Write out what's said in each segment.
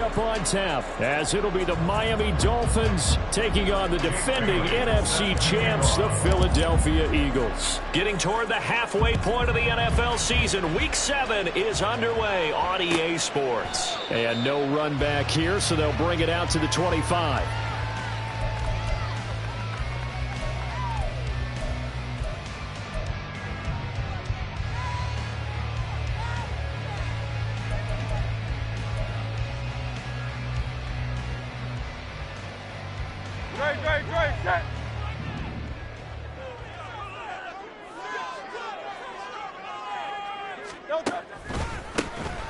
Up on tap, as it'll be the Miami Dolphins taking on the defending NFC champs, the Philadelphia Eagles. Getting toward the halfway point of the NFL season, Week 7 is underway on EA Sports. And no run back here, so they'll bring it out to the 25.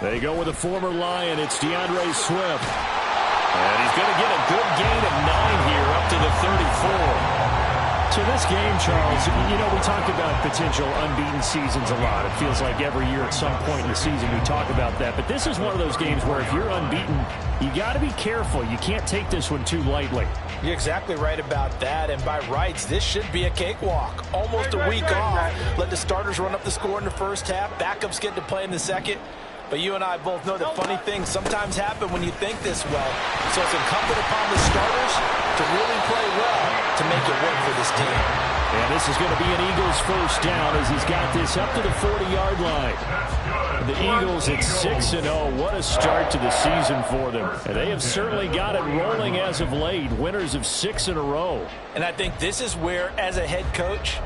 They go with a former Lion. It's DeAndre Swift. And he's going to get a good gain of 9 here up to the 34. So this game, Charles, you know, we talk about potential unbeaten seasons a lot. It feels like every year at some point in the season we talk about that. But this is one of those games where if you're unbeaten, you got to be careful. You can't take this one too lightly. You're exactly right about that. And by rights, this should be a cakewalk. Almost a week off. Let the starters run up the score in the first half. Backups get to play in the second. But you and I both know that funny things sometimes happen when you think this well. So it's incumbent upon the starters to really play well to make it work for this team. And this is going to be an Eagles first down as he's got this up to the 40-yard line. The Eagles at 6-0. What a start to the season for them. And they have certainly got it rolling as of late. Winners of 6 in a row. And I think this is where, as a head coach,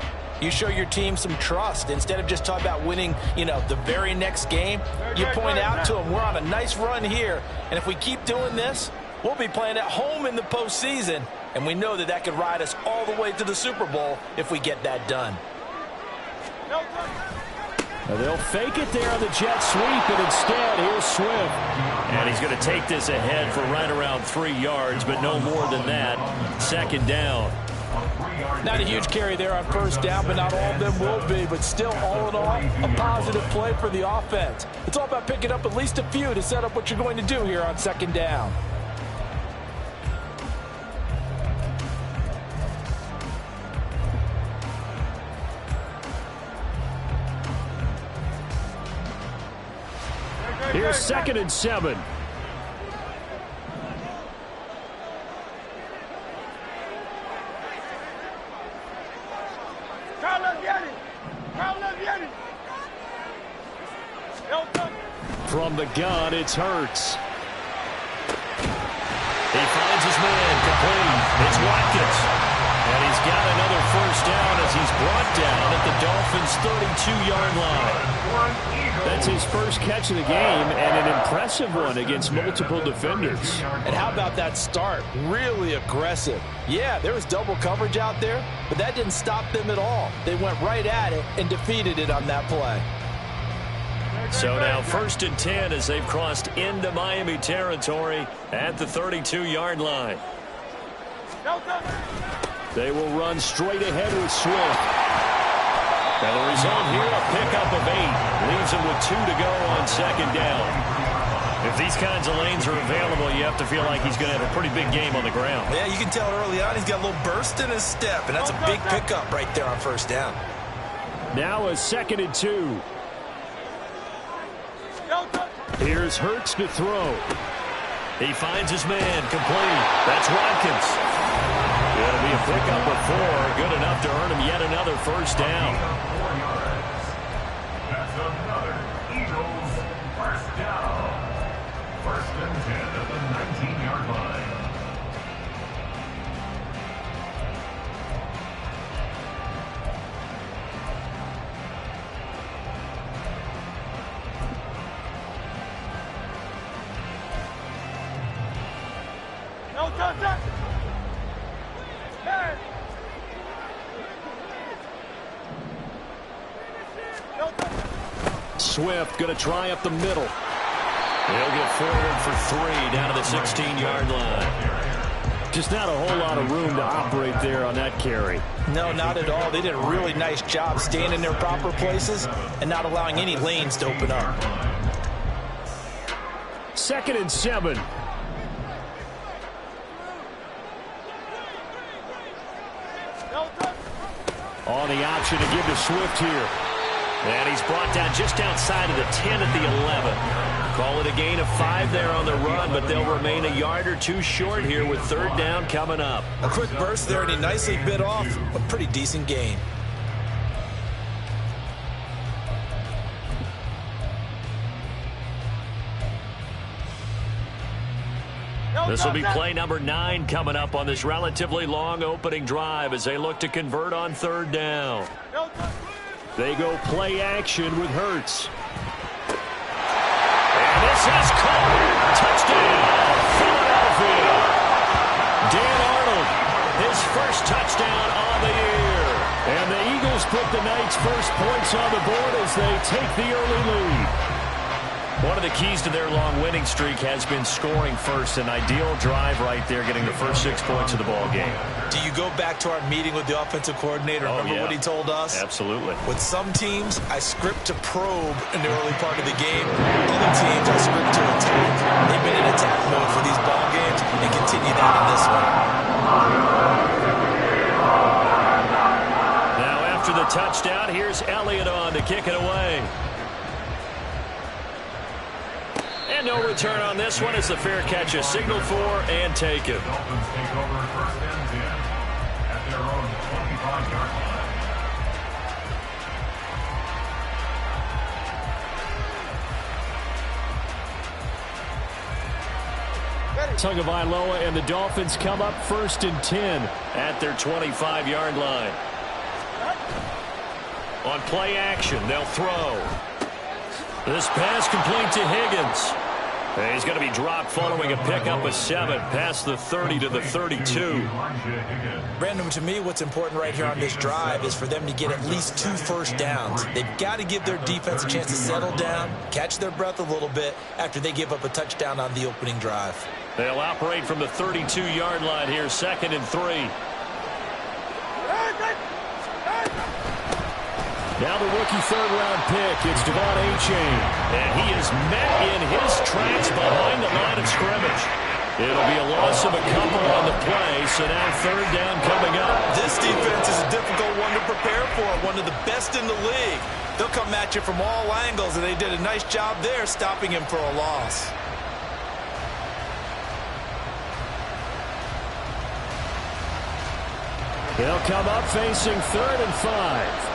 you show your team some trust. Instead of just talking about winning, you know, the very next game, you point out to them, we're on a nice run here. And if we keep doing this, we'll be playing at home in the postseason. And we know that that could ride us all the way to the Super Bowl if we get that done. Now they'll fake it there on the jet sweep, and instead, here's Swift. And he's going to take this ahead for right around 3 yards, but no more than that. Second down. Not a huge carry there on first down, but not all of them will be. But still, all in all, a positive play for the offense. It's all about picking up at least a few to set up what you're going to do here on second down. Here's 2nd and 7. From the gun, it's Hurts. He finds his man, complete. It's Watkins. And he's got another first down as he's brought down at the Dolphins' 32-yard line. That's his first catch of the game, and an impressive one against multiple defenders. And how about that start? Really aggressive. Yeah, there was double coverage out there, but that didn't stop them at all. They went right at it and defeated it on that play. So now 1st and 10 as they've crossed into Miami territory at the 32-yard line. They will run straight ahead with Swift. And the result here, a pickup of 8. Leaves him with 2 to go on second down. If these kinds of lanes are available, you have to feel like he's going to have a pretty big game on the ground. Yeah, you can tell early on he's got a little burst in his step, and that's a big pickup right there on first down. Now a 2nd and 2. Here's Hurts to throw. He finds his man, complete. That's Watkins. It'll be a pickup of 4, good enough to earn him yet another first down. That's another Eagles first down. 1st and 10 at the 19-yard line. Swift going to try up the middle. He'll get forward for 3 down to the 16-yard line. Just not a whole lot of room to operate there on that carry. No, not at all. They did a really nice job staying in their proper places and not allowing any lanes to open up. 2nd and 7. On the option to give to Swift here. And he's brought down just outside of the 10 at the 11. Call it a gain of 5 there on the run, but they'll remain a yard or two short here with third down coming up. A quick burst there, and he nicely bit off a pretty decent gain. This will be play number 9 coming up on this relatively long opening drive as they look to convert on third down. They go play action with Hurts. And this is caught. Touchdown, Philadelphia. Dan Arnold, his first touchdown on the year. And the Eagles put the night's first points on the board as they take the early lead. One of the keys to their long winning streak has been scoring first. An ideal drive right there, getting the first 6 points of the ball game. Do you go back to our meeting with the offensive coordinator? Remember what he told us? Absolutely. With some teams, I script to probe in the early part of the game. Other teams, I script to attack. They've been in attack mode for these ball games and continue that in this one. Now after the touchdown, here's Elliott on to kick it away. And no return on this one as the fair catch is signaled for and taken. Dolphins take over first and 10 at their own 25-yard line. Tagovailoa and the Dolphins come up first and 10 at their 25-yard line. On play action, they'll throw. This pass complete to Higgins. And he's going to be dropped following a pickup of 7 past the 30 to the 32. Brandon, to me, what's important right here on this drive is for them to get at least 2 first downs. They've got to give their defense a chance to settle down, catch their breath a little bit after they give up a touchdown on the opening drive. They'll operate from the 32-yard line here, 2nd and 3. Now the rookie third-round pick, it's Devon Achane. And he is met in his tracks behind the line of scrimmage. It'll be a loss of a couple on the play, so now third down coming up. This defense is a difficult one to prepare for, one of the best in the league. They'll come at you from all angles, and they did a nice job there stopping him for a loss. They'll come up facing 3rd and 5.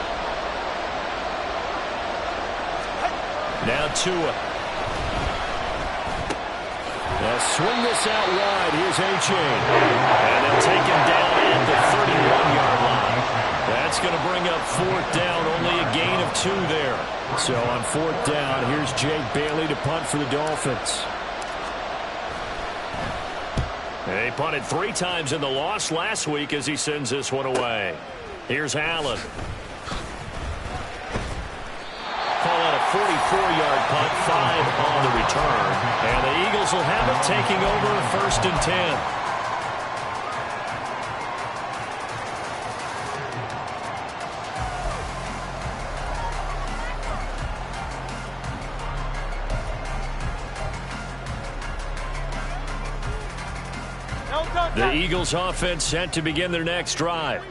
Now Tua. They'll swing this out wide. Here's Achane. And they'll take him down at the 31-yard line. That's going to bring up 4th down. Only a gain of 2 there. So on 4th down, here's Jake Bailey to punt for the Dolphins. They punted 3 times in the loss last week as he sends this one away. Here's Allen. Call out a 44-yard punt, 5 on the return. And the Eagles will have it taking over 1st and 10. The Eagles offense set to begin their next drive.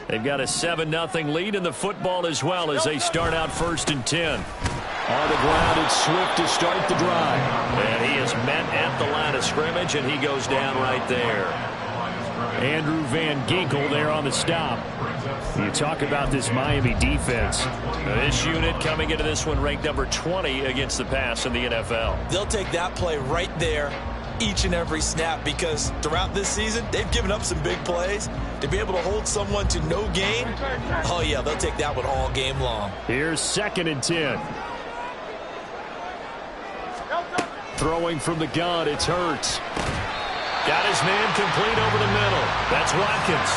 They've got a 7-0 lead in the football as well as they start out 1st and 10. On the ground, it's Swift to start the drive. And he is met at the line of scrimmage, and he goes down right there. Andrew Van Ginkel there on the stop. You talk about this Miami defense. This unit coming into this one ranked number 20 against the pass in the NFL. They'll take that play right there each and every snap because throughout this season, they've given up some big plays. To be able to hold someone to no gain, oh yeah, they'll take that one all game long. Here's 2nd and 10. Throwing from the gun, it's Hurts. Got his man complete over the middle. That's Watkins.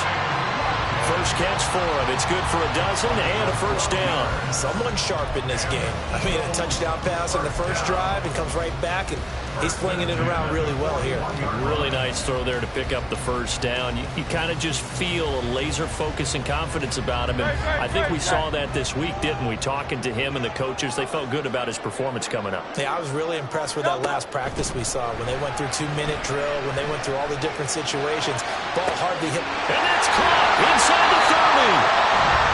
First catch for him. It's good for a dozen and a 1st down. Someone sharp in this game. I mean, a touchdown pass on the first drive and comes right back, and he's flinging it around really well here. Really nice throw there to pick up the 1st down. You kind of just feel a laser focus and confidence about him. And I think we saw that this week, didn't we? Talking to him and the coaches, they felt good about his performance coming up. Yeah, I was really impressed with that last practice we saw when they went through 2-minute drill, when they went through all the different situations. Ball hardly hit. And that's caught inside the 30.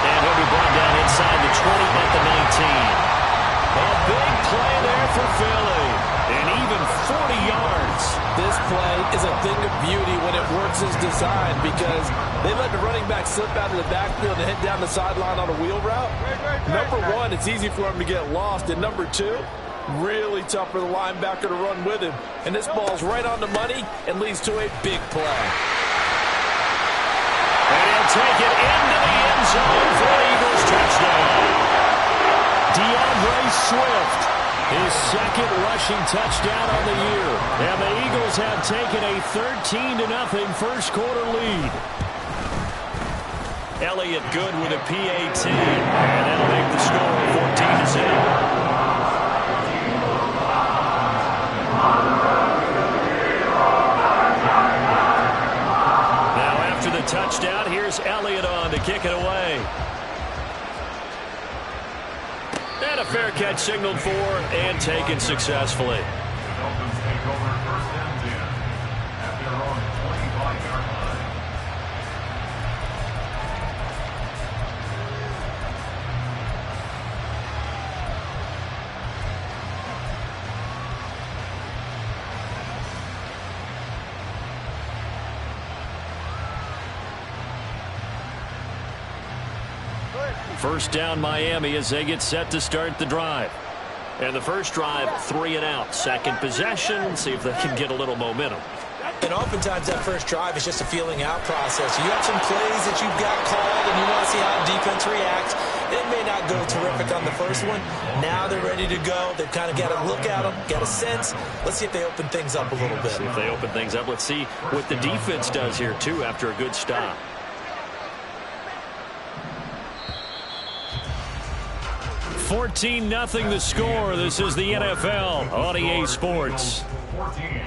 And he'll be brought down inside the 20 at the 19. A big play there for Philly. And even 40 yards. This play is a thing of beauty when it works as designed because they let the running back slip out of the backfield and head down the sideline on a wheel route. Number one, it's easy for him to get lost. And number two, really tough for the linebacker to run with him. And this ball's right on the money and leads to a big play. And he'll take it into the end zone for an Eagles touchdown. DeAndre Swift, his second rushing touchdown on the year. And the Eagles have taken a 13-0 first quarter lead. Elliott good with a PAT. And that'll make the score 14-0. Touchdown. Here's Elliott on to kick it away. And a fair catch signaled for and taken successfully. The Dolphins take over first and 10 at their own 25-yard line. First down Miami as they get set to start the drive. And the first drive, 3 and out. Second possession, see if they can get a little momentum. And oftentimes that first drive is just a feeling out process. You have some plays that you've got called and you want to see how the defense reacts. It may not go terrific on the first one. Now they're ready to go. They've kind of got to look at them, got a sense. Let's see if they open things up a little bit. See if they open things up. Let's see what the defense does here, too, after a good stop. 14-0 the score. This is the NFL on EA Sports. 14,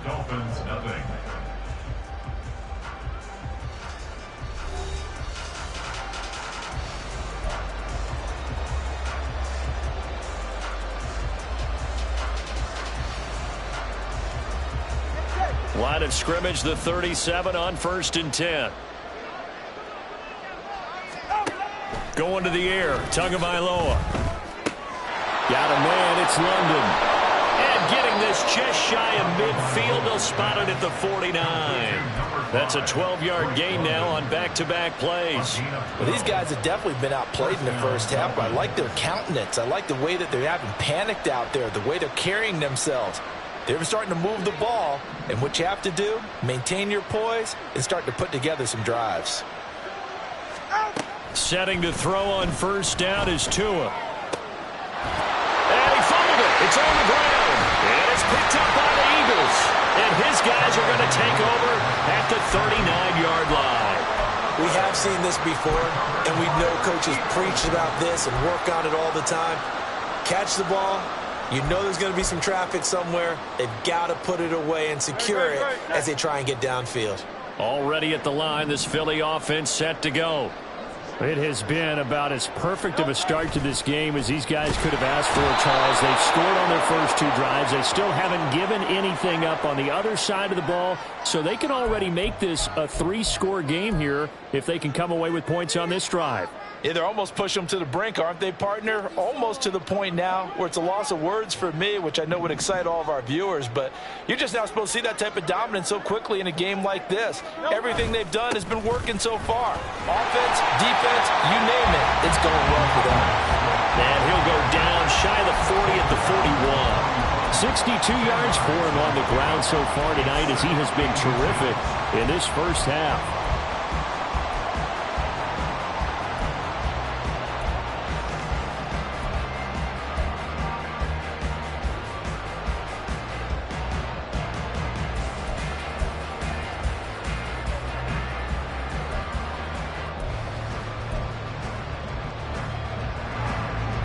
Dolphins nothing. Line of scrimmage, the 37 on 1st and 10. Going to the air, Tagovailoa. Got a man, it's London. And getting this just shy of midfield, they'll spot it at the 49. That's a 12-yard gain now on back-to-back plays. Well, these guys have definitely been outplayed in the first half, but I like their countenance. I like the way that they're having panicked out there, the way they're carrying themselves. They're starting to move the ball, and what you have to do, maintain your poise and start to put together some drives. Setting to throw on first down is Tua. And he fumbled it. It's on the ground. And it's picked up by the Eagles. And his guys are going to take over at the 39-yard line. We have seen this before, and we know coaches preach about this and work on it all the time. Catch the ball. You know there's going to be some traffic somewhere. They've got to put it away and secure it as they try and get downfield. Already at the line, this Philly offense set to go. It has been about as perfect of a start to this game as these guys could have asked for, Charles. They've scored on their first two drives. They still haven't given anything up on the other side of the ball, so they can already make this a 3-score game here if they can come away with points on this drive. Yeah, they're almost pushing them to the brink, aren't they, partner? Almost to the point now where it's a loss of words for me, which I know would excite all of our viewers, but you're just now supposed to see that type of dominance so quickly in a game like this. Everything they've done has been working so far. Offense, defense, you name it, it's going well for them. And he'll go down shy of the 40 at the 41. 62 yards for him on the ground so far tonight as he has been terrific in this first half.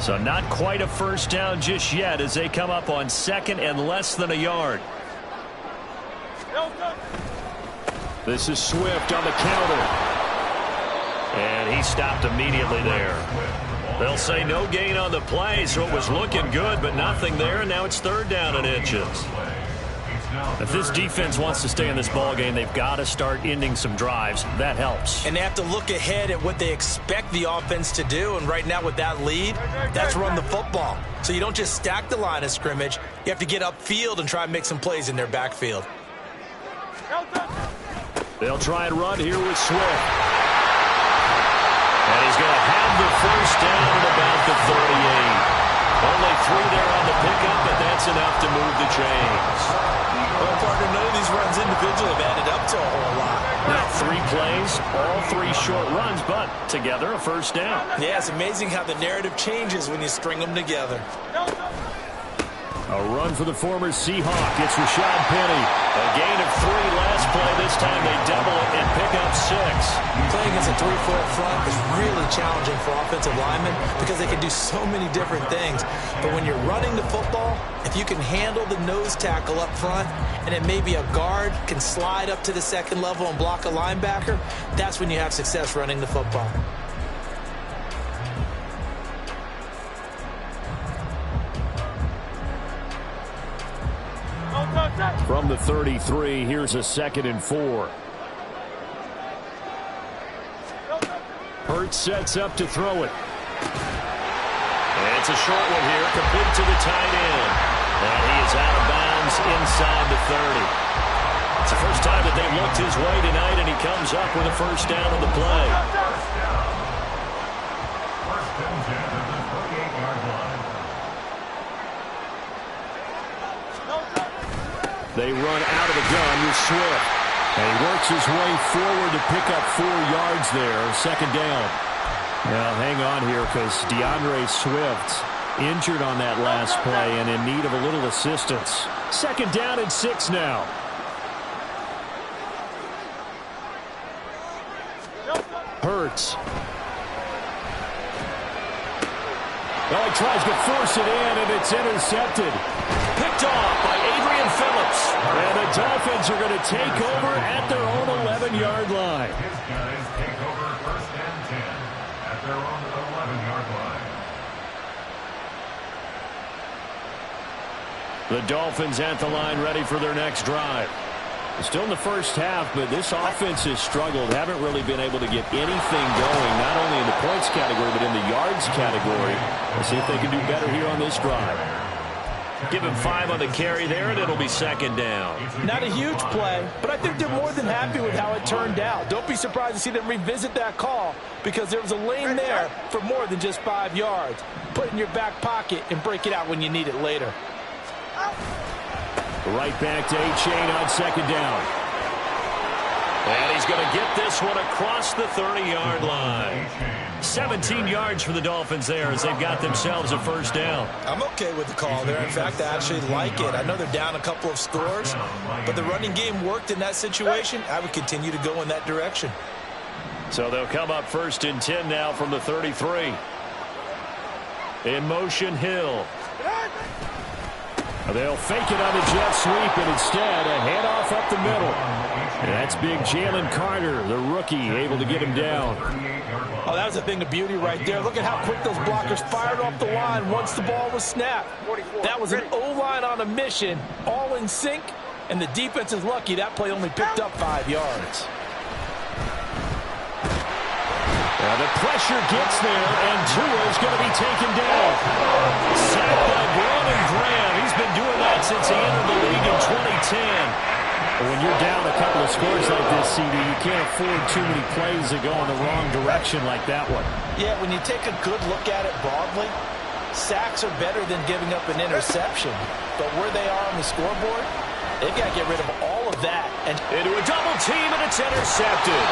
So not quite a first down just yet as they come up on second and less than a yard. This is Swift on the counter. And he stopped immediately there. They'll say no gain on the play, so it was looking good, but nothing there, and now it's 3rd down and inches. If this defense wants to stay in this ball game, they've got to start ending some drives. That helps. And they have to look ahead at what they expect the offense to do. And right now with that lead, that's run the football. So you don't just stack the line of scrimmage. You have to get upfield and try and make some plays in their backfield. They'll try and run here with Swift. And he's going to have the first down at about the 38. Only 3 there on the pickup, but that's enough to move the chains. Well, partner, none of these runs individually have added up to a whole lot. Now 3 plays, all 3 short runs, but together a first down. Yeah, it's amazing how the narrative changes when you string them together. A run for the former Seahawk. It's Rashad Penny. A gain of 3 last play. This time they double it and pick up 6. Playing against a 3-4 front is really challenging for offensive linemen because they can do so many different things. But when you're running the football, if you can handle the nose tackle up front and then maybe a guard can slide up to the second level and block a linebacker, that's when you have success running the football. From the 33, here's a 2nd and 4. Hurts sets up to throw it. And it's a short one here, complete to the tight end. And he is out of bounds inside the 30. It's the first time that they've looked his way tonight, and he comes up with a first down on the play. First and 10 at the 38-yard line. They run out of the gun with Swift. And he works his way forward to pick up 4 yards there. 2nd down. Now, hang on here because DeAndre Swift injured on that last play and in need of a little assistance. 2nd down and 6 now. Hurts. Well, he tries to force it in, and it's intercepted. Picked off by Adrian Phillips. And the Dolphins are going to take over at their own 11-yard line. His guys take over first and 10 at their own 11-yard line. The Dolphins at the line ready for their next drive. Still in the first half, but this offense has struggled. Haven't really been able to get anything going, not only in the points category, but in the yards category. Let's see if they can do better here on this drive. Give him 5 on the carry there, and it'll be 2nd down. Not a huge play, but I think they're more than happy with how it turned out. Don't be surprised to see them revisit that call because there was a lane there for more than just 5 yards. Put it in your back pocket and break it out when you need it later. Right back to A-Chain on 2nd down. And he's going to get this one across the 30-yard line. 17 yards for the Dolphins there as they've got themselves a first down. I'm okay with the call there. In fact, I actually like it. I know they're down a couple of scores, but the running game worked in that situation. I would continue to go in that direction. So they'll come up 1st and 10 now from the 33. In motion, Hill. They'll fake it on the jet sweep, and instead a handoff up the middle. And that's big Jalen Carter, the rookie, able to get him down. Oh, that was a thing of beauty right there. Look at how quick those blockers fired off the line once the ball was snapped. That was an O-line on a mission, all in sync, and the defense is lucky that play only picked up 5 yards. Now the pressure gets there, and Tua is going to be taken down. Sacked by Brandon Graham. He's been doing that since he entered the league in 2010. But when you're down a couple of scores like this, CD, you can't afford too many plays that go in the wrong direction like that one. Yeah, when you take a good look at it broadly, sacks are better than giving up an interception. But where they are on the scoreboard, they've got to get rid of all of that. And into a double team, and it's intercepted.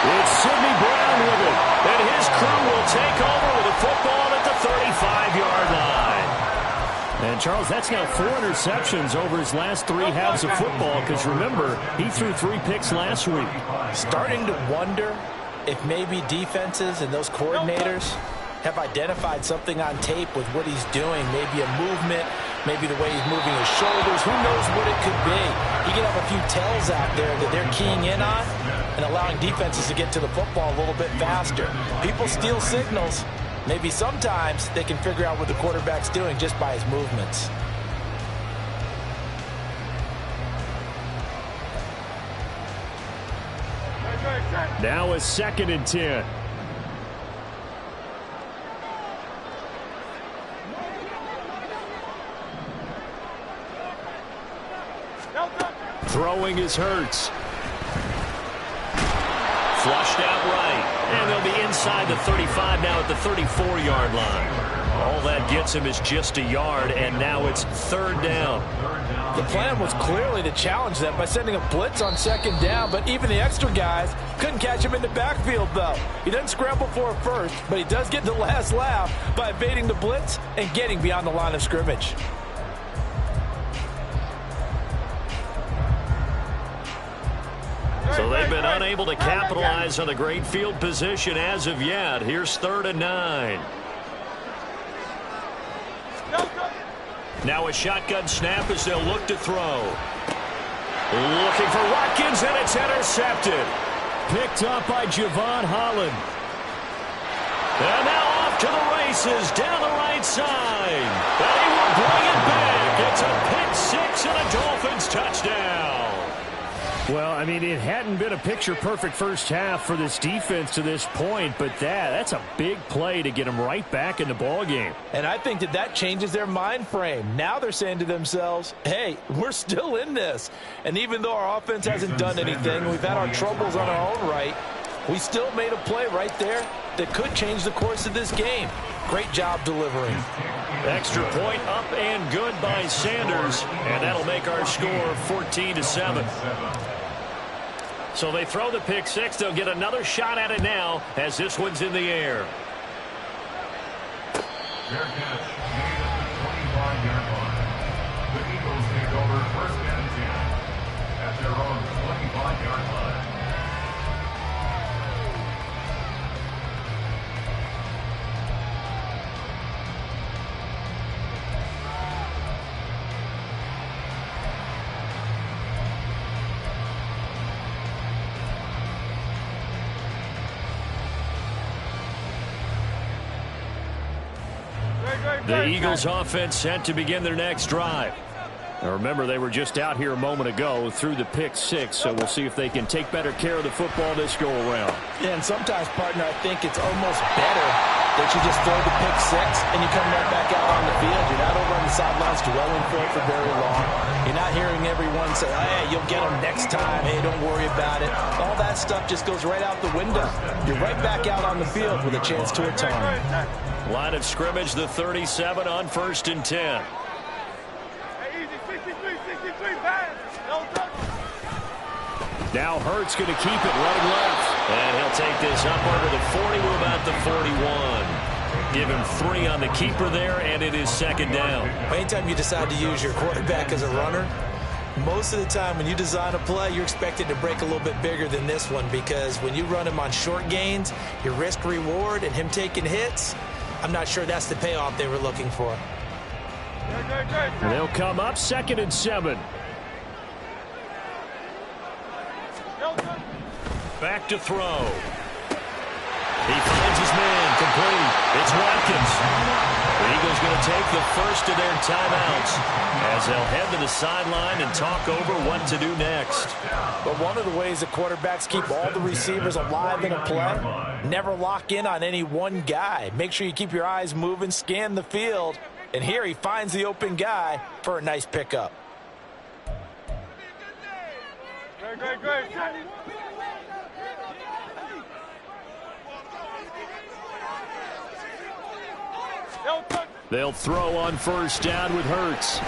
It's Sidney Brown with it, and his crew will take over with a football at the 35-yard line. And, Charles, that's now 4 interceptions over his last 3 halves of football, because, remember, he threw 3 picks last week. Starting to wonder if maybe defenses and those coordinators have identified something on tape with what he's doing, maybe a movement, maybe the way he's moving his shoulders. Who knows what it could be? He can have a few tells out there that they're keying in on and allowing defenses to get to the football a little bit faster. People steal signals. Maybe sometimes they can figure out what the quarterback's doing just by his movements. Now a 2nd and 10. Throwing is Hurts. Flushed out right. And they'll be inside the 35 now at the 34-yard line. All that gets him is just a yard, and now it's 3rd down. The plan was clearly to challenge them by sending a blitz on 2nd down, but even the extra guys couldn't catch him in the backfield, though. He doesn't scramble for a first, but he does get the last laugh by evading the blitz and getting beyond the line of scrimmage. So they've been unable to capitalize on the great field position as of yet. Here's 3rd and 9. Now a shotgun snap as they'll look to throw. Looking for Watkins, and it's intercepted. Picked up by Javon Holland. And now off to the races down the right side. And he will bring it back. It's a pick 6 and a Dolphins touchdown. Well, I mean, it hadn't been a picture-perfect first half for this defense to this point, but that's a big play to get them right back in the ballgame. And I think that changes their mind frame. Now they're saying to themselves, hey, we're still in this. And even though our offense hasn't done anything, we've had our troubles on our own right, we still made a play right there that could change the course of this game. Great job delivering. Extra point up and good by Sanders, and that'll make our score 14-7. So they throw the pick 6. They'll get another shot at it now as this one's in the air. Fair catch made at the 25-yard line. The Eagles take over 1st and 10 at their own 25-yard line. The Eagles offense set to begin their next drive. Now remember, they were just out here a moment ago through the pick 6, so we'll see if they can take better care of the football this go around. Yeah, and sometimes, partner, I think it's almost better that you just throw the pick 6 and you come right back out on the field. You're not over on the sidelines dwelling for it for very long. You're not hearing everyone say, hey, you'll get them next time. Hey, don't worry about it. All that stuff just goes right out the window. You're right back out on the field with a chance to atone. Line of scrimmage, the 37 on 1st and 10. Now Hurts going to keep it running left. And he'll take this up over the 40 to about the 41. Give him 3 on the keeper there, and it is 2nd down. Anytime you decide to use your quarterback as a runner, most of the time when you design a play, you're expected to break a little bit bigger than this one, because when you run him on short gains, your risk-reward and him taking hits, I'm not sure that's the payoff they were looking for. They'll come up 2nd and 7. Back to throw. He finds his man, complete. It's Watkins. The Eagles going to take the first of their timeouts as they'll head to the sideline and talk over what to do next. But one of the ways that quarterbacks keep all the receivers alive in a play, never lock in on any one guy. Make sure you keep your eyes moving, scan the field, and here he finds the open guy for a nice pickup. Great. They'll throw on 1st down with Hurts.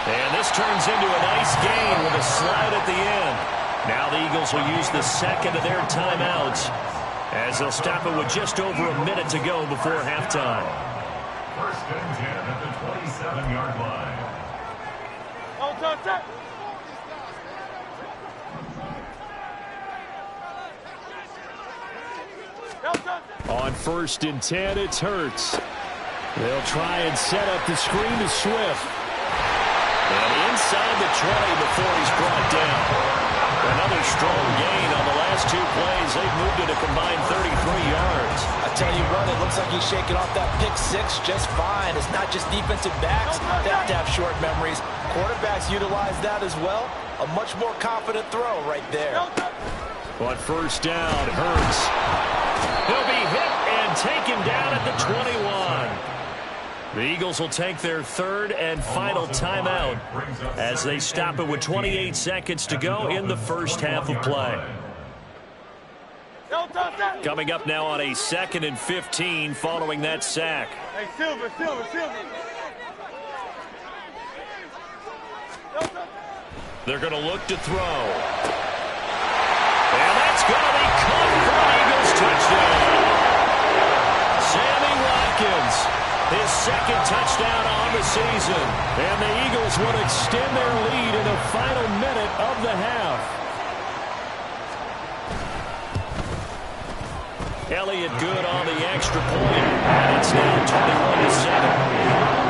And this turns into a nice gain with a slide at the end. Now the Eagles will use the 2nd of their timeouts as they'll stop it with just over a minute to go before halftime. 1st and 10 at the 27-yard line. On 1st and 10, it's Hurts. They'll try and set up the screen to Swift. And inside the 20 before he's brought down. Another strong gain on the last 2 plays. They've moved it a combined 33 yards. I tell you what, it looks like he's shaking off that pick 6 just fine. It's not just defensive backs that have to have short memories. Quarterbacks utilize that as well. a much more confident throw right there. On first down, Hurts. He'll be hit and taken down at the 21. The Eagles will take their third and final timeout as they stop it with 28 seconds to go in the first half of play. Coming up now on a 2nd and 15 following that sack. Hey, Silver. They're going to look to throw. And that's going to be caught for an Eagles touchdown. Sammy Watkins, his 2nd touchdown on the season. And the Eagles will extend their lead in the final minute of the half. Elliott good on the extra point. And it's now 21-7.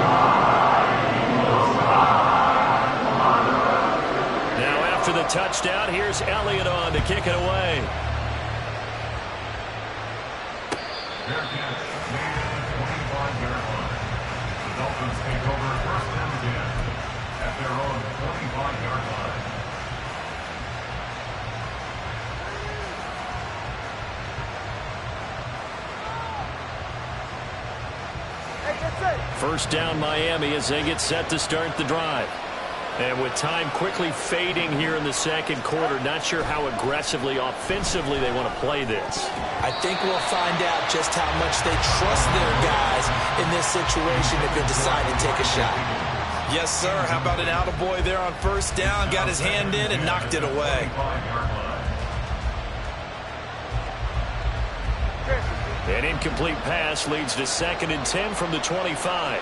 After the touchdown, here's Elliott on to kick it away. Their catch made at the 25-yard line. The Dolphins take over 1st and 10 at their own 25-yard line. First down Miami as they get set to start the drive. And with time quickly fading here in the 2nd quarter, not sure how aggressively, offensively they want to play this. I think we'll find out just how much they trust their guys in this situation if they decide to take a shot. Yes, sir. How about an attaboy there on first down? Got his hand in and knocked it away. An incomplete pass leads to 2nd and 10 from the 25.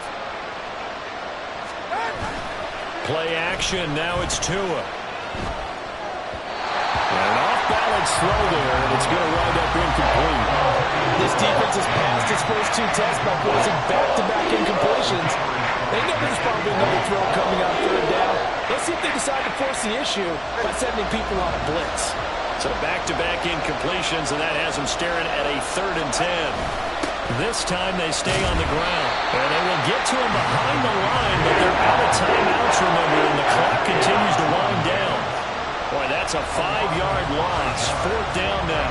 Play action. Now it's Tua. And an off-balance throw there, and it's going to wind up incomplete. This defense has passed its first 2 tests by forcing back-to-back incompletions. They know there's probably another throw coming on 3rd down. Let's see if they decide to force the issue by sending people on a blitz. So back-to-back incompletions, and that has them staring at a 3rd and 10. This time they stay on the ground. And they will get to him behind the line, but they're out of timeouts, remember, and the clock continues to wind down. Boy, that's a 5-yard loss. 4th down now.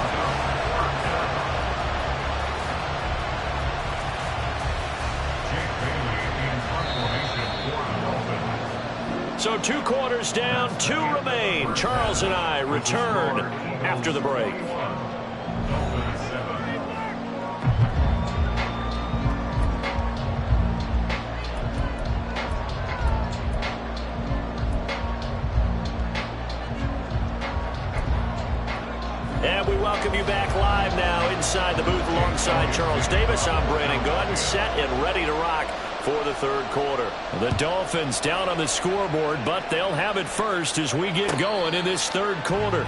So 2 quarters down, 2 remain. Charles and I return after the break. And we welcome you back live now inside the booth alongside Charles Davis. I'm Brandon Gordon, set and ready to rock for the 3rd quarter. The Dolphins down on the scoreboard, but they'll have it first as we get going in this 3rd quarter.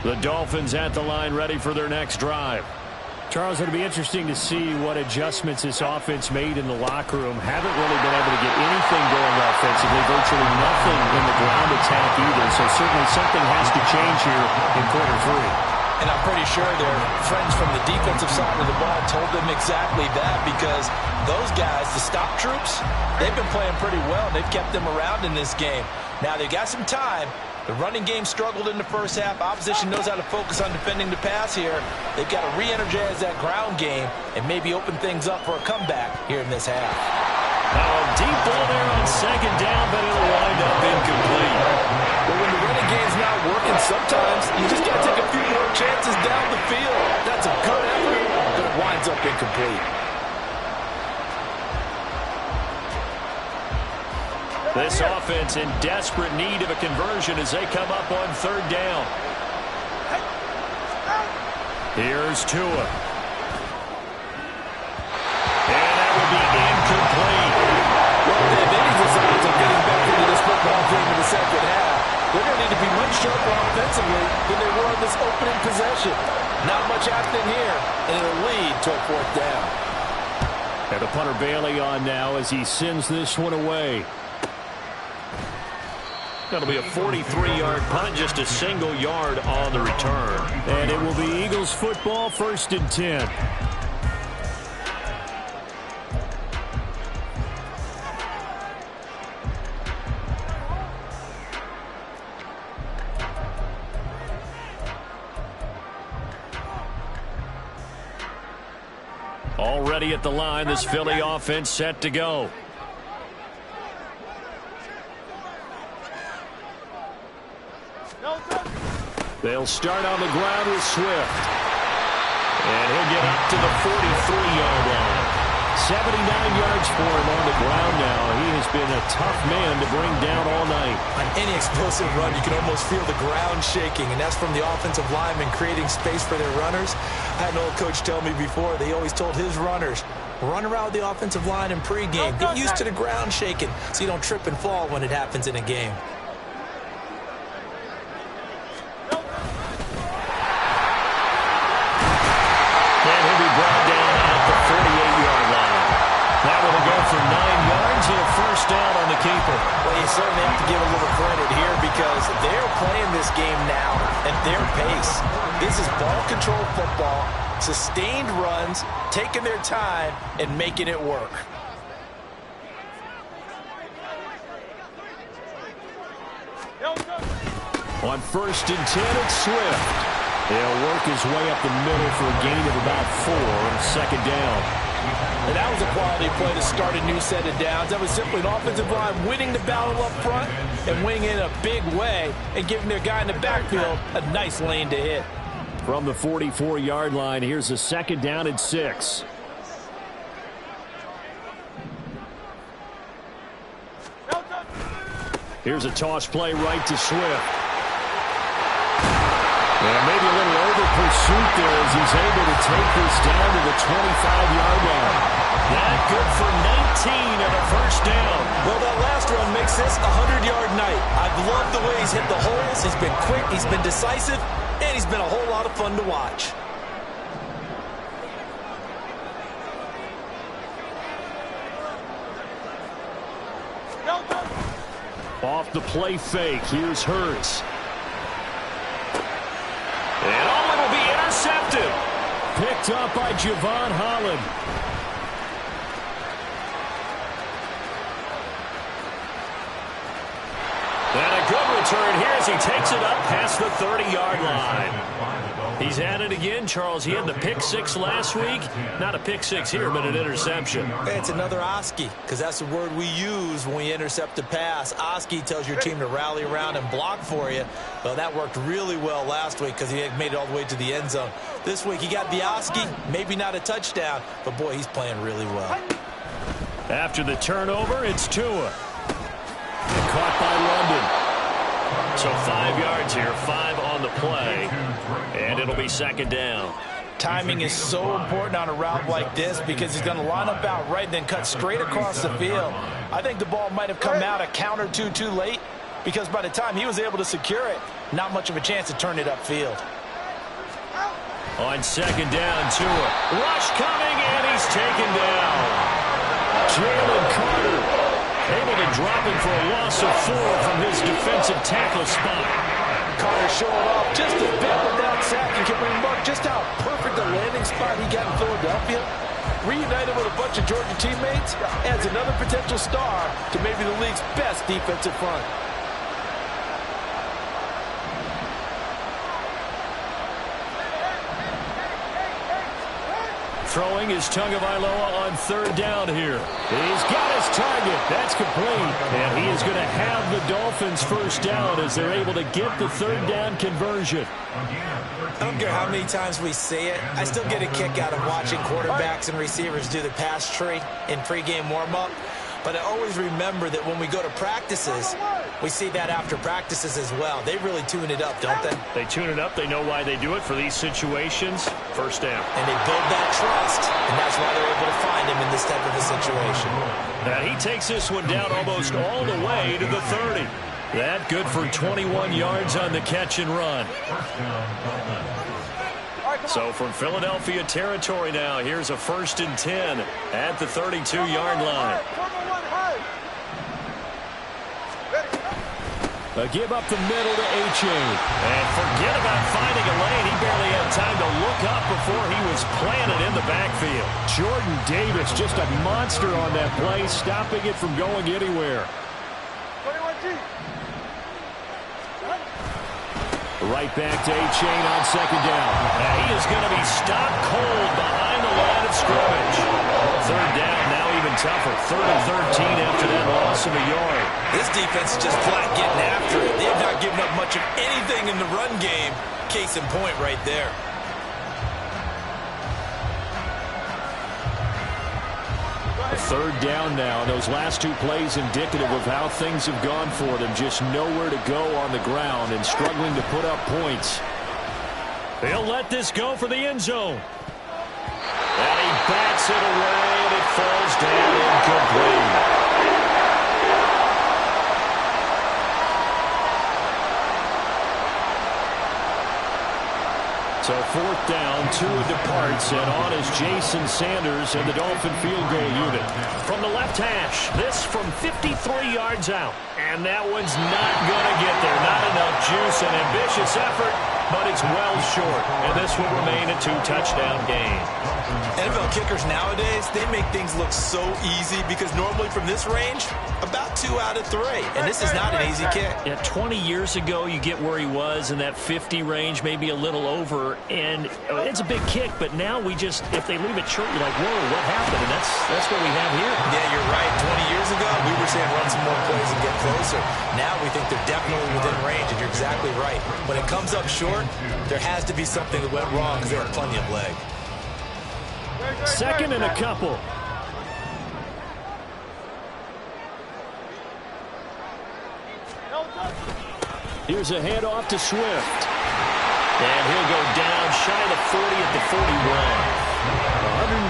The Dolphins at the line, ready for their next drive. Charles, it'll be interesting to see what adjustments this offense made in the locker room. Haven't really been able to get anything going offensively, virtually nothing in the ground attack either. So certainly something has to change here in quarter 3. And I'm pretty sure their friends from the defensive side of the ball told them exactly that, because those guys, the stop troops, they've been playing pretty well. They've kept them around in this game. Now they've got some time. The running game struggled in the first half. Opposition knows how to focus on defending the pass here. They've got to re-energize that ground game and maybe open things up for a comeback here in this half. Now a deep ball there on 2nd down, but it'll wind up incomplete. Well, when the running game's not working, sometimes you just got to take a few more chances down the field. That's a good effort, but it winds up incomplete. This offense in desperate need of a conversion as they come up on 3rd down. Here's Tua. And that will be incomplete. Well, if they have any designs of getting back into this football game in the 2nd half, they're going to need to be much sharper offensively. defensively than they were on this opening possession. Not much happening here, and it'll lead to a 4th down. And the punter Bailey on now as he sends this one away. That'll be a 43-yard punt, just a single yard on the return. And it will be Eagles football, 1st and 10. Already at the line, this Philly offense set to go. They'll start on the ground with Swift. And he'll get up to the 43-yard line. 79 yards for him on the ground now. He has been a tough man to bring down all night. On any explosive run, you can almost feel the ground shaking, and that's from the offensive linemen creating space for their runners. I had an old coach tell me before, they always told his runners, run around the offensive line in pregame. Get used to the ground shaking so you don't trip and fall when it happens in a game. Down on the keeper. Well, you certainly have to give a little credit here because they're playing this game now at their pace. This is ball control football, sustained runs, taking their time, and making it work. On 1st and 10, it's Swift. He'll work his way up the middle for a gain of about 4 on 2nd down. And that was a quality play to start a new set of downs. That was simply an offensive line winning the battle up front and winning in a big way and giving their guy in the backfield a nice lane to hit. From the 44-yard line, here's a 2nd down and 6. Here's a toss play right to Swift. And maybe a little over-pursuit there as he's able to take this down to the 25-yard line. That good for 19 and a 1st down. Well, that last run makes this a 100-yard night. I've loved the way he's hit the holes. He's been quick, he's been decisive, and he's been a whole lot of fun to watch. Off the play fake, here's Hurts. And oh, it'll be intercepted. Picked up by Javon Holland. And a good return here as he takes it up past the 30-yard line. He's at it again, Charles. He had the pick 6 last week. Not a pick 6 here, but an interception. It's another Oski, because that's the word we use when we intercept a pass. Oski tells your team to rally around and block for you. Well, that worked really well last week because he had made it all the way to the end zone. This week he got the Oski, maybe not a touchdown, but boy, he's playing really well. After the turnover, it's Tua. Caught by London. So 5 yards here, 5 on the play, and it'll be 2nd down. Timing is so important on a route like this because he's going to line up out right and then cut straight across the field. I think the ball might have come out a count or two too late because by the time he was able to secure it, not much of a chance to turn it upfield. On 2nd down, Tua. Rush coming, and he's taken down. Jalen Carter able to drop him for a loss of 4 from his defensive tackle spot. Carter showing off just a bit with that sack and can remark just how perfect a landing spot he got in Philadelphia. Reunited with a bunch of Georgia teammates adds another potential star to maybe the league's best defensive front. Throwing is Tagovailoa on 3rd down here. He's got his target. That's complete. And he is going to have the Dolphins 1st down as they're able to get the 3rd down conversion. I don't care how many times we say it, I still get a kick out of watching quarterbacks and receivers do the pass tree in pregame warm-up. But I always remember that when we go to practices, we see that after practices as well. They really tune it up, don't they? They tune it up. They know why they do it for these situations. 1st down. And they build that trust, and that's why they're able to find him in this type of a situation. And he takes this one down almost all the way to the 30. That good for 21 yards on the catch and run. So from Philadelphia territory now, here's a 1st and 10 at the 32-yard line. A give up the middle to H.A. And forget about finding a lane. He barely had time to look up before he was planted in the backfield. Jordan Davis, just a monster on that play, stopping it from going anywhere. Right back to A-Chain on 2nd down. And he is going to be stopped cold behind the line of scrimmage. 3rd down, now even tougher. 3rd and 13 after that loss of a yard. This defense is just flat getting after it. They have not given up much of anything in the run game. Case in point right there. A 3rd down now. Those last 2 plays indicative of how things have gone for them. Just nowhere to go on the ground and struggling to put up points. They'll let this go for the end zone. And he backs it away, and it falls down incomplete. So 4th down, Tua departs, and on is Jason Sanders and the Dolphin field goal unit. From the left hash, this from 53 yards out. And that one's not going to get there. Not enough juice, an ambitious effort, but it's well short. And this will remain a 2-touchdown game. NFL kickers nowadays, they make things look so easy because normally from this range, about 2 out of 3. And this is not an easy kick. Yeah, 20 years ago, you get where he was in that 50 range, maybe a little over. And it's a big kick, but now we just, if they leave it short, you're like, whoa, what happened? And that's what we have here. Yeah, you're right. 20 years ago, we were saying run some more plays and get closer. Now we think they're definitely within range, and you're exactly right. When it comes up short, there has to be something that went wrong because they have plenty of leg. 2nd and a couple. Here's a handoff to Swift. And he'll go down shy of the 40 at the 41.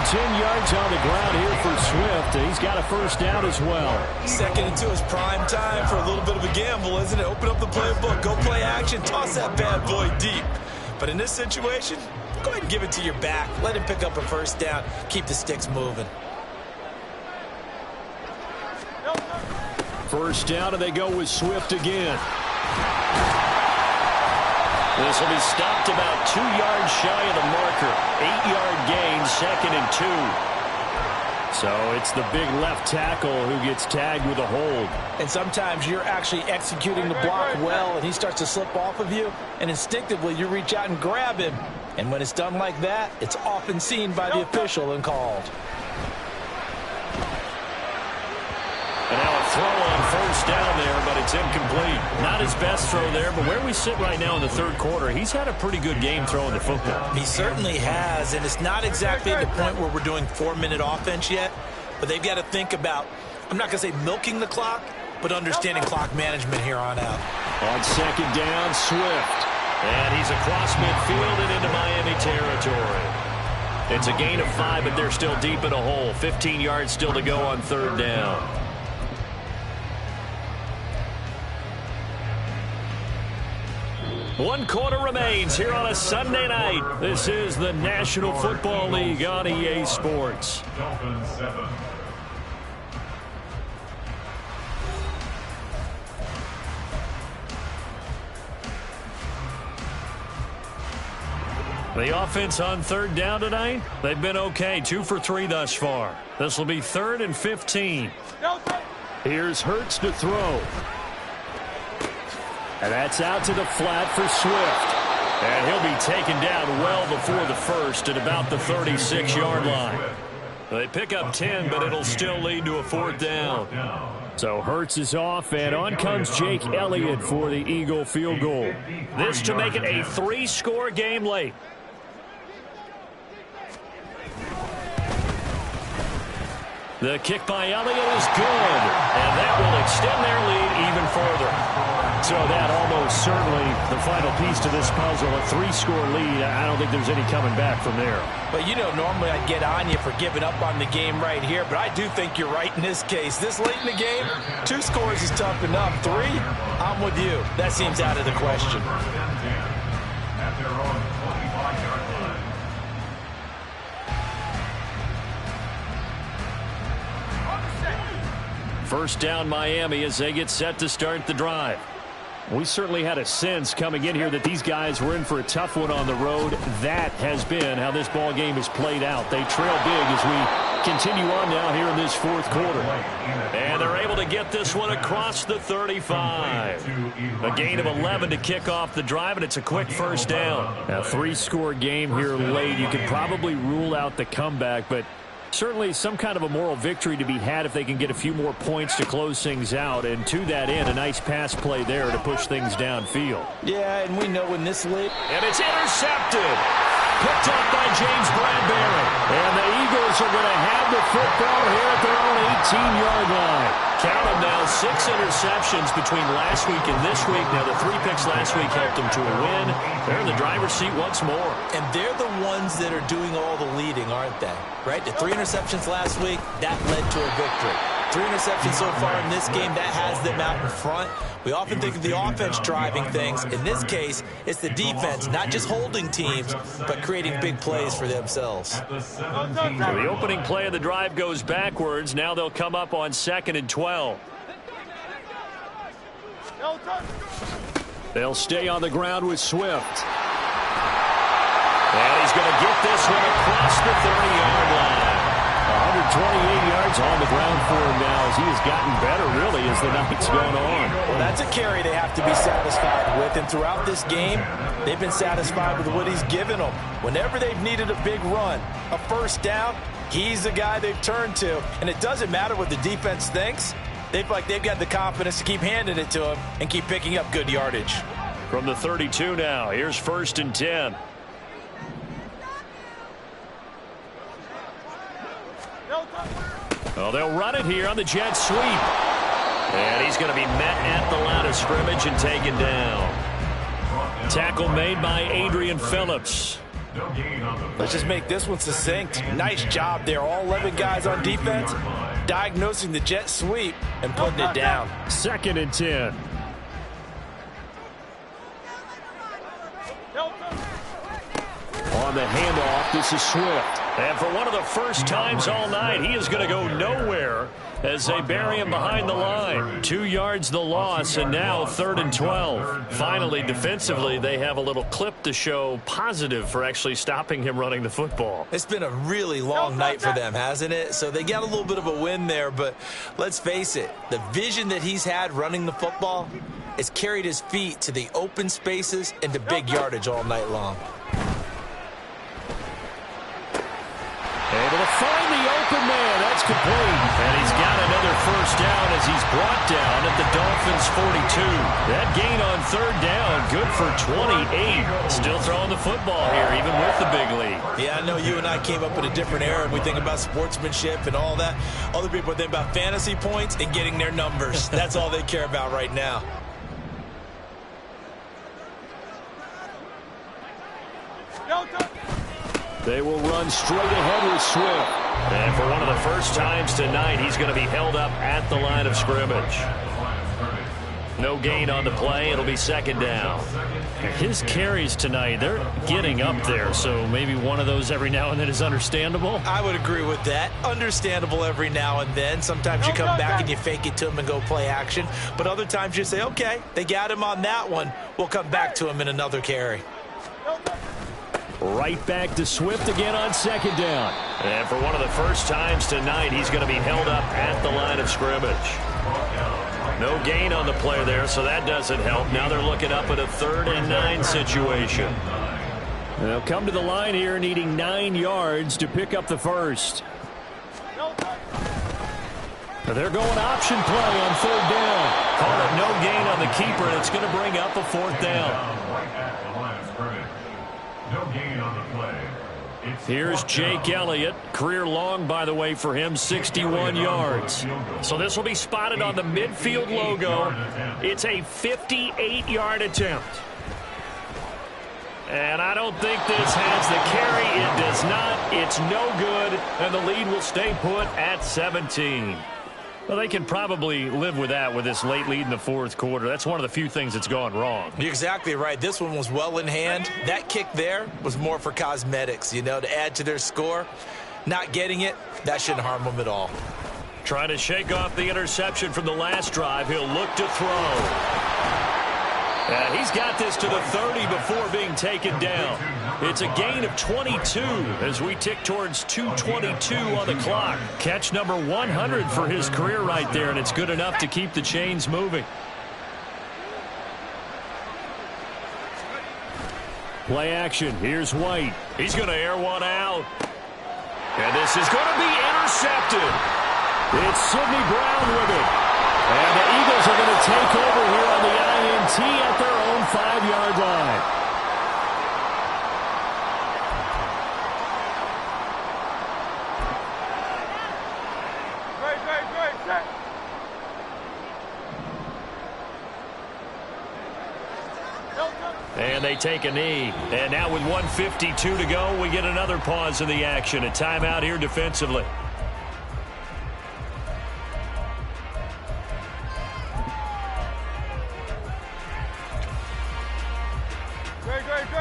110 yards on the ground here for Swift. And he's got a 1st down as well. 2nd and 2 is prime time for a little bit of a gamble, isn't it? Open up the playbook, go play action, toss that bad boy deep. But in this situation, go ahead and give it to your back. Let him pick up a 1st down. Keep the sticks moving. 1st down, and they go with Swift again. This will be stopped about 2 yards shy of the marker. 8-yard gain, 2nd and 2. So it's the big left tackle who gets tagged with a hold. And sometimes you're actually executing the block well, and he starts to slip off of you, and instinctively you reach out and grab him. And when it's done like that, it's often seen by the official and called. And now a throw on 1st down there, but it's incomplete. Not his best throw there, but where we sit right now in the 3rd quarter, he's had a pretty good game throwing the football. He certainly has, and it's not exactly at the point where we're doing 4-minute offense yet, but they've got to think about, I'm not going to say milking the clock, but understanding clock management here on out. On 2nd down, Swift. And he's across midfield and into Miami territory. It's a gain of 5, but they're still deep in a hole. 15 yards still to go on 3rd down. One quarter remains here on a Sunday night. This is the National Football League on EA Sports. Dolphins 7. The offense on 3rd down tonight, they've been okay. 2 for 3 thus far. This will be 3rd and 15. Here's Hurts to throw. And that's out to the flat for Swift. And he'll be taken down well before the 1st at about the 36-yard line. They pick up 10, but it'll still lead to a 4th down. So Hurts is off, and on comes Jake Elliott for the Eagle field goal. This to make it a 3-score game late. The kick by Elliott is good, and that will extend their lead even further. So that almost certainly the final piece to this puzzle. A 3-score lead. I don't think there's any coming back from there. But, you know, normally I'd get on you for giving up on the game right here, but I do think you're right in this case. This late in the game, 2 scores is tough enough. 3, I'm with you. That seems out of the question. At their own 25-yard line. First down Miami as they get set to start the drive. We certainly had a sense coming in here that these guys were in for a tough one on the road. That has been how this ball game has played out. They trail big as we continue on now here in this fourth quarter. And they're able to get this one across the 35. A gain of 11 to kick off the drive, and it's a quick first down. A 3-score game here late. You could probably rule out the comeback, but certainly some kind of a moral victory to be had if they can get a few more points to close things out. And to that end, a nice pass play there to push things downfield. Yeah, and we know when this late. And it's intercepted. Picked up by James Bradbury. And the Eagles are going to have the football here at their own 18-yard line. Count them now, 6 interceptions between last week and this week. Now, the 3 picks last week helped them to a win. They're in the driver's seat once more. And they're the ones that are doing all the leading, aren't they? Right? The 3 interceptions last week, that led to a victory. 3 interceptions so far in this game, that has them out in front. We often think of the offense driving things. In this case, it's the defense, not just holding teams, but creating big plays for themselves. So the opening play of the drive goes backwards. Now they'll come up on 2nd and 12. They'll stay on the ground with Swift. And he's going to get this one across the 30-yard line. 128 yards on the ground for him now as he has gotten better, really, as the night's gone on. Well, that's a carry they have to be satisfied with. And throughout this game, they've been satisfied with what he's given them. Whenever they've needed a big run, a first down, he's the guy they've turned to. And it doesn't matter what the defense thinks. They feel like they've got the confidence to keep handing it to him and keep picking up good yardage. From the 32 now, here's 1st and 10. Well, they'll run it here on the jet sweep. And he's going to be met at the line of scrimmage and taken down. Tackle made by Adrian Phillips. Let's just make this one succinct. Nice job there. All 11 guys on defense diagnosing the jet sweep and putting it down. 2nd and 10. On the handoff, this is Swift. And for one of the first times all night, he is going to go nowhere as they bury him behind the line. 2 yards the loss, and now 3rd and 12. Finally, defensively, they have a little clip to show positive for actually stopping him running the football. It's been a really long night for them, hasn't it? So they got a little bit of a win there, but let's face it, the vision that he's had running the football has carried his feet to the open spaces and to big yardage all night long. Able to find the open man. That's complete. And he's got another first down as he's brought down at the Dolphins' 42. That gain on 3rd down, good for 28. Still throwing the football here, even with the big lead. Yeah, I know you and I came up in a different era. We think about sportsmanship and all that. Other people think about fantasy points and getting their numbers. That's all they care about right now. They will run straight ahead with Swift. And for one of the first times tonight, he's going to be held up at the line of scrimmage. No gain on the play. It'll be 2nd down. His carries tonight, they're getting up there, so maybe one of those every now and then is understandable. I would agree with that. Understandable every now and then. Sometimes you come back and you fake it to him and go play action. But other times you say, okay, they got him on that one. We'll come back to him in another carry. Right back to Swift again on 2nd down. And for one of the first times tonight, he's going to be held up at the line of scrimmage. No gain on the play there, so that doesn't help. Now they're looking up at a 3rd and 9 situation. They'll come to the line here needing 9 yards to pick up the first. They're going option play on 3rd down. Call it no gain on the keeper, and it's going to bring up a 4th down. No gain on the play. Here's Jake Elliott. Career long, by the way, for him, 61 yards. So this will be spotted on the midfield logo. It's a 58-yard attempt. And I don't think this has the carry. It does not. It's no good. And the lead will stay put at 17. Well, they can probably live with that with this late lead in the fourth quarter. That's one of the few things that's gone wrong. You're exactly right. This one was well in hand. That kick there was more for cosmetics, you know, to add to their score. Not getting it, that shouldn't harm them at all. Trying to shake off the interception from the last drive. He'll look to throw. And he's got this to the 30 before being taken down. It's a gain of 22 as we tick towards 2:22 on the clock. Catch number 100 for his career right there, and it's good enough to keep the chains moving. Play action. Here's White. He's going to air one out. And this is going to be intercepted. It's Sidney Brown with it. And the Eagles are going to take over here on the INT at their own 5-yard line. And they take a knee. And now with 1:52 to go, we get another pause in the action. A timeout here defensively.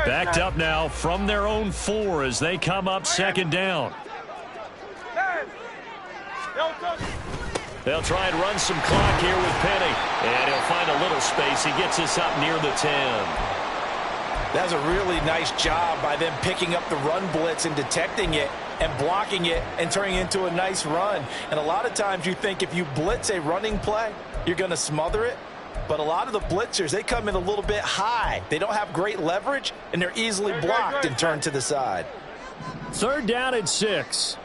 Backed up now from their own 4 as they come up second down. They'll try and run some clock here with Penny. And he'll find a little space. He gets us up near the 10. That's a really nice job by them picking up the run blitz and detecting it and blocking it and turning it into a nice run. And a lot of times you think if you blitz a running play, you're going to smother it. But a lot of the blitzers, they come in a little bit high. They don't have great leverage, and they're easily blocked and turned to the side. Third down and 6.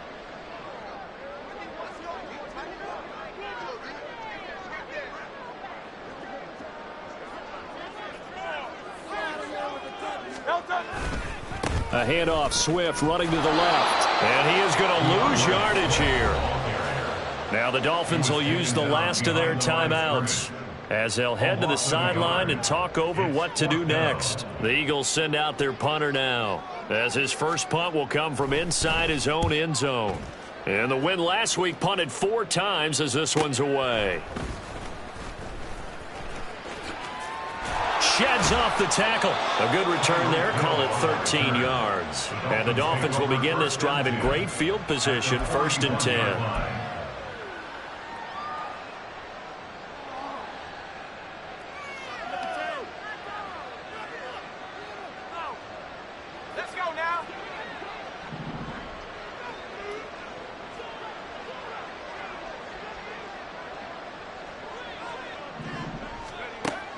A handoff, Swift running to the left. And he is going to lose yardage here. Now the Dolphins will use the last of their timeouts as they'll head to the sideline and talk over what to do next. The Eagles send out their punter now, as his first punt will come from inside his own end zone. And the win last week punted 4 times as this one's away. Sheds off the tackle. A good return there. Call it 13 yards. And the Dolphins will begin this drive in great field position, 1st and 10.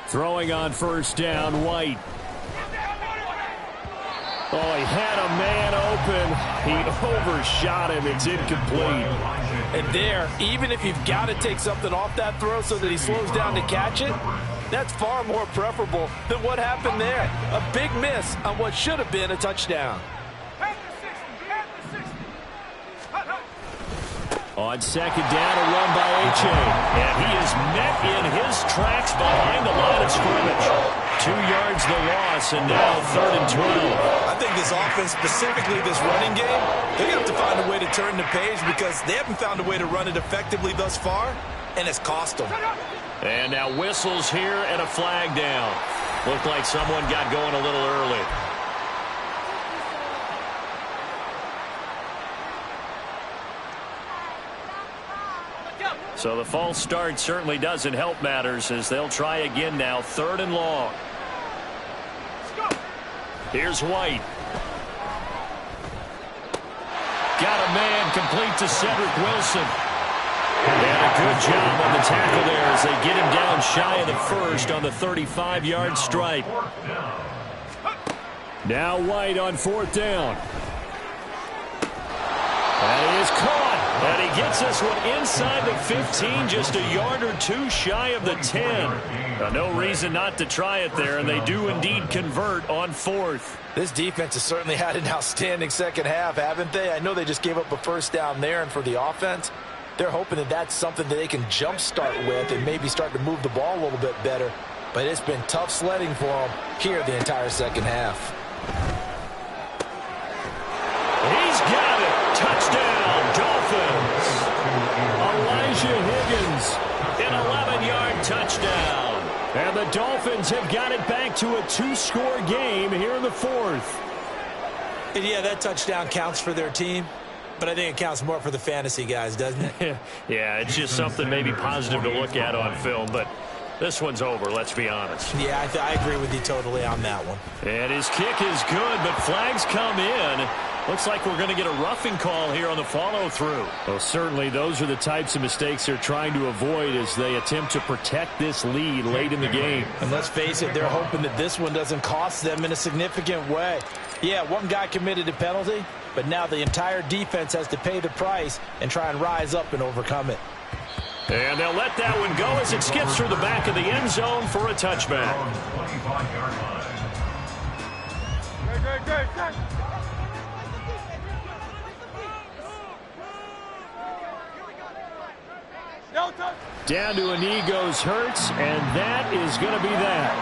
Throwing on first down, White. Oh, he had a man open. He overshot him. It's incomplete. And there, even if you've got to take something off that throw so that he slows down to catch it, that's far more preferable than what happened there. A big miss on what should have been a touchdown. On second down, a run by H.A. And he is met in his tracks behind the line of scrimmage. 2 yards the loss, and now 3rd and 12. I think this offense, specifically this running game, they're going to have to find a way to turn the page because they haven't found a way to run it effectively thus far, and it's cost them. And now whistles here and a flag down. Looked like someone got going a little early. So the false start certainly doesn't help matters as they'll try again now, 3rd and long. Here's White. Got a man complete to Cedric Wilson. And a good job on the tackle there as they get him down shy of the first on the 35-yard stripe. Now White on 4th down. And he is caught. And he gets this one inside the 15, just a yard or two shy of the 10. No reason not to try it there, and they do indeed convert on 4th. This defense has certainly had an outstanding second half, haven't they? I know they just gave up a first down there, and for the offense, they're hoping that that's something that they can jumpstart with and maybe start to move the ball a little bit better. But it's been tough sledding for them here the entire second half. He's got it. Touchdown, Dolphins. Elijah Higgins, an 11-yard touchdown. And the Dolphins have got it back to a 2-score game here in the 4th. And yeah, that touchdown counts for their team, but I think it counts more for the fantasy guys, doesn't it? Yeah, it's just something maybe positive to look at on film, but this one's over, let's be honest. Yeah, I agree with you totally on that one. And his kick is good, but flags come in. Looks like we're going to get a roughing call here on the follow-through. Well, certainly those are the types of mistakes they're trying to avoid as they attempt to protect this lead late in the game. And let's face it, they're hoping that this one doesn't cost them in a significant way. Yeah, one guy committed a penalty, but now the entire defense has to pay the price and try and rise up and overcome it. And they'll let that one go as it skips through the back of the end zone for a touchback. Great. Down to a knee goes Hurts, and that is going to be that.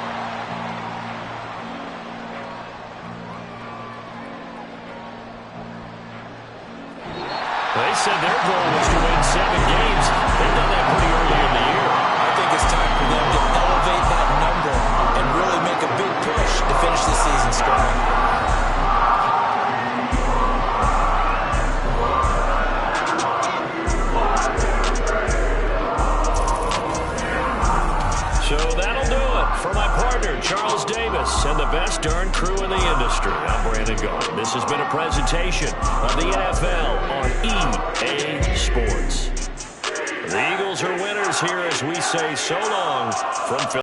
They said their goal was to win 7 games. They've done that pretty early in the year. I think it's time for them to elevate that number and really make a big push to finish the season strong. So that'll do it for my partner, Charles Davis, and the best darn crew in the industry. I'm Brandon Gaughan. This has been a presentation of the NFL on EA Sports. The Eagles are winners here as we say so long from Philadelphia.